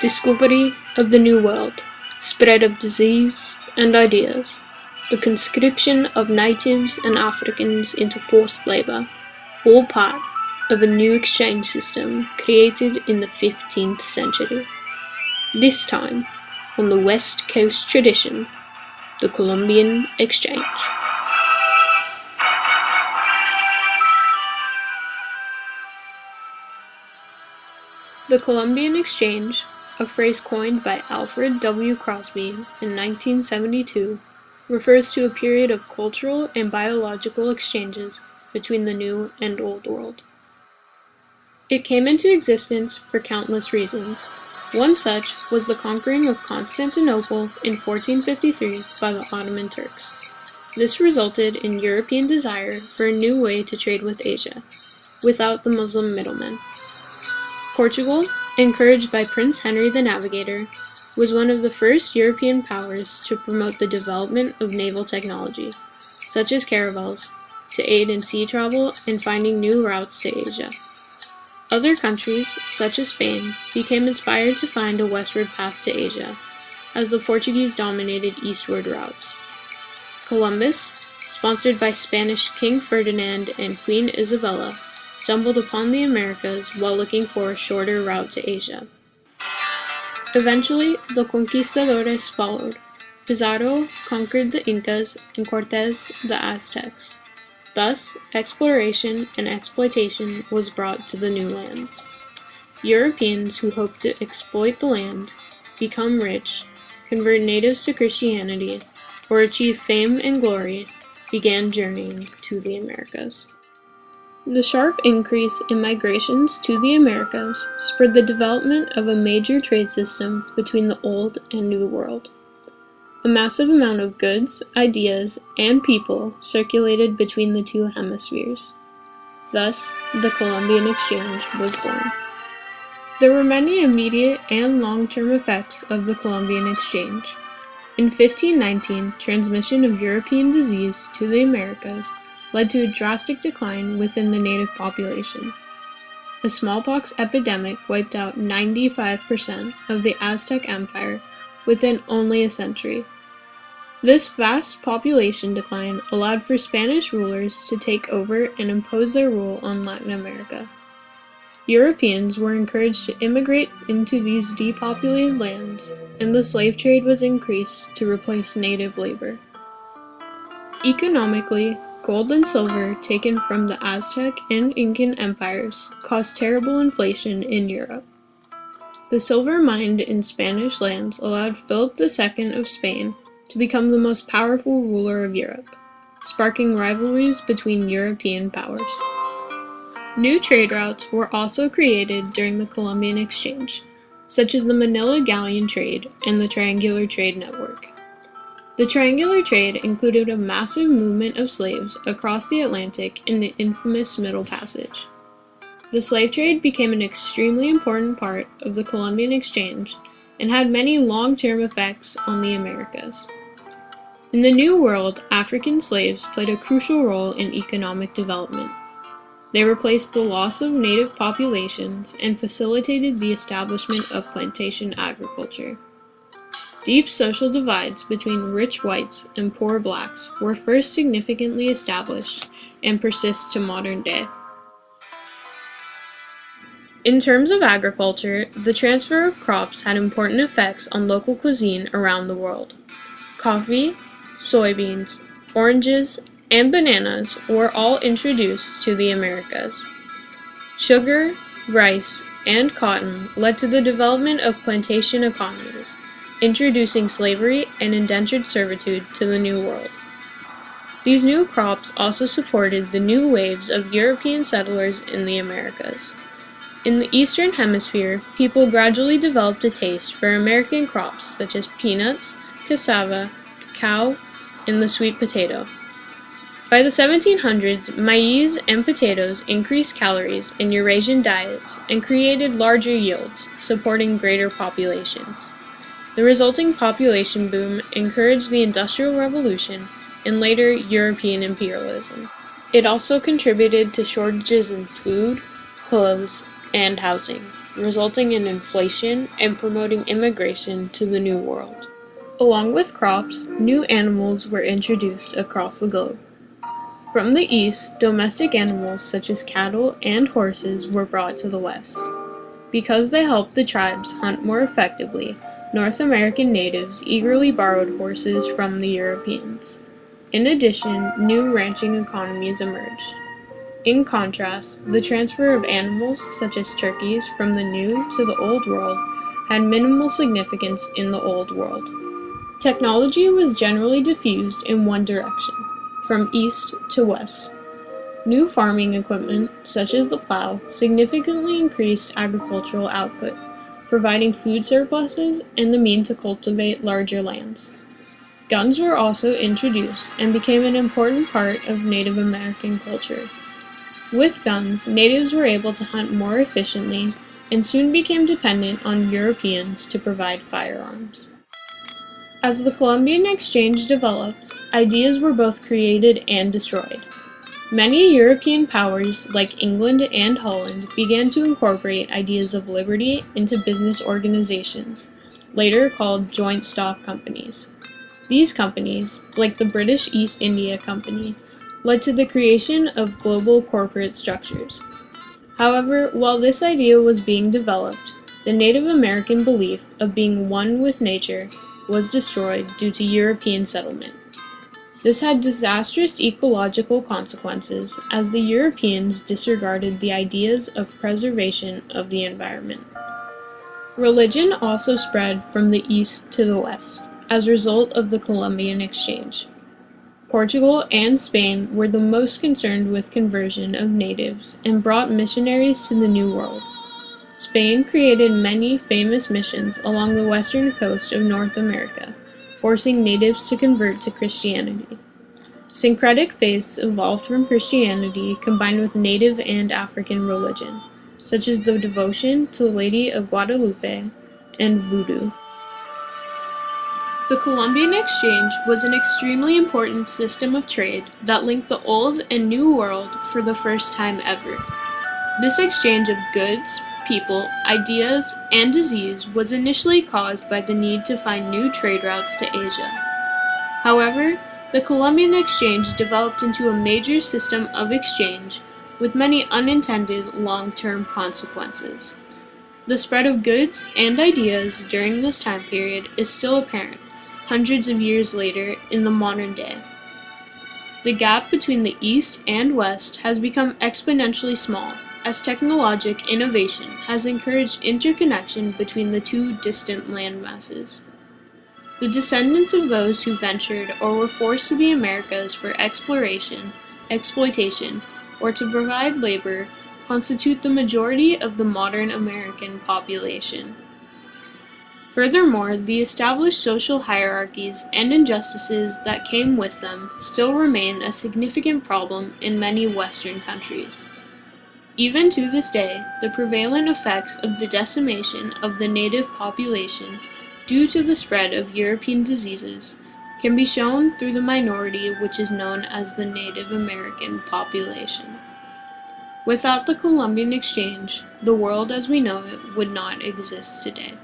discovery of the New World, spread of disease and ideas, the conscription of natives and Africans into forced labor, all part of a new exchange system created in the 15th century. This time, on the West Coast tradition, the Columbian Exchange. The Columbian Exchange, a phrase coined by Alfred W. Crosby in 1972, refers to a period of cultural and biological exchanges between the New and Old World. It came into existence for countless reasons. One such was the conquering of Constantinople in 1453 by the Ottoman Turks. This resulted in European desire for a new way to trade with Asia, without the Muslim middlemen. Portugal, encouraged by Prince Henry the Navigator, was one of the first European powers to promote the development of naval technology, such as caravels, to aid in sea travel and finding new routes to Asia. Other countries, such as Spain, became inspired to find a westward path to Asia, as the Portuguese dominated eastward routes. Columbus, sponsored by Spanish King Ferdinand and Queen Isabella, stumbled upon the Americas while looking for a shorter route to Asia. Eventually, the conquistadores followed. Pizarro conquered the Incas and Cortés the Aztecs. Thus, exploration and exploitation was brought to the new lands. Europeans who hoped to exploit the land, become rich, convert natives to Christianity, or achieve fame and glory, began journeying to the Americas. The sharp increase in migrations to the Americas spurred the development of a major trade system between the Old and New World. A massive amount of goods, ideas, and people circulated between the two hemispheres. Thus, the Columbian Exchange was born. There were many immediate and long-term effects of the Columbian Exchange. In 1519, transmission of European disease to the Americas led to a drastic decline within the native population. A smallpox epidemic wiped out 95% of the Aztec Empire within only a century. This vast population decline allowed for Spanish rulers to take over and impose their rule on Latin America. Europeans were encouraged to immigrate into these depopulated lands, and the slave trade was increased to replace native labor. Economically, gold and silver taken from the Aztec and Incan empires caused terrible inflation in Europe. The silver mined in Spanish lands allowed Philip II of Spain to become the most powerful ruler of Europe, sparking rivalries between European powers. New trade routes were also created during the Columbian Exchange, such as the Manila Galleon trade and the Triangular Trade Network. The triangular trade included a massive movement of slaves across the Atlantic in the infamous Middle Passage. The slave trade became an extremely important part of the Columbian Exchange and had many long-term effects on the Americas. In the New World, African slaves played a crucial role in economic development. They replaced the loss of native populations and facilitated the establishment of plantation agriculture. Deep social divides between rich whites and poor blacks were first significantly established and persist to modern day. In terms of agriculture, the transfer of crops had important effects on local cuisine around the world. Coffee, soybeans, oranges, and bananas were all introduced to the Americas. Sugar, rice, and cotton led to the development of plantation economies, introducing slavery and indentured servitude to the New World. These new crops also supported the new waves of European settlers in the Americas. In the Eastern Hemisphere, people gradually developed a taste for American crops such as peanuts, cassava, cacao, and the sweet potato. By the 1700s, maize and potatoes increased calories in Eurasian diets and created larger yields, supporting greater populations. The resulting population boom encouraged the Industrial Revolution and later European imperialism. It also contributed to shortages in food, clothes, and housing, resulting in inflation and promoting immigration to the New World. Along with crops, new animals were introduced across the globe. From the east, domestic animals such as cattle and horses were brought to the west. Because they helped the tribes hunt more effectively, North American natives eagerly borrowed horses from the Europeans. In addition, new ranching economies emerged. In contrast, the transfer of animals such as turkeys from the New to the Old World had minimal significance in the Old World. Technology was generally diffused in one direction, from east to west. New farming equipment, such as the plow, significantly increased agricultural output, providing food surpluses and the means to cultivate larger lands. Guns were also introduced and became an important part of Native American culture. With guns, natives were able to hunt more efficiently and soon became dependent on Europeans to provide firearms. As the Columbian Exchange developed, ideas were both created and destroyed. Many European powers, like England and Holland, began to incorporate ideas of liberty into business organizations, later called joint stock companies. These companies, like the British East India Company, led to the creation of global corporate structures. However, while this idea was being developed, the Native American belief of being one with nature was destroyed due to European settlement. This had disastrous ecological consequences as the Europeans disregarded the ideas of preservation of the environment. Religion also spread from the east to the west as a result of the Columbian Exchange. Portugal and Spain were the most concerned with conversion of natives and brought missionaries to the New World. Spain created many famous missions along the western coast of North America, forcing natives to convert to Christianity. Syncretic faiths evolved from Christianity combined with native and African religion, such as the devotion to the Lady of Guadalupe and Voodoo. The Columbian Exchange was an extremely important system of trade that linked the Old and New World for the first time ever. This exchange of goods, people, ideas, and disease was initially caused by the need to find new trade routes to Asia. However, the Columbian Exchange developed into a major system of exchange with many unintended long-term consequences. The spread of goods and ideas during this time period is still apparent, hundreds of years later in the modern day. The gap between the East and West has become exponentially small, as technologic innovation has encouraged interconnection between the two distant landmasses. The descendants of those who ventured or were forced to the Americas for exploration, exploitation, or to provide labor constitute the majority of the modern American population. Furthermore, the established social hierarchies and injustices that came with them still remain a significant problem in many Western countries. Even to this day, the prevalent effects of the decimation of the native population due to the spread of European diseases can be shown through the minority which is known as the Native American population. Without the Columbian Exchange, the world as we know it would not exist today.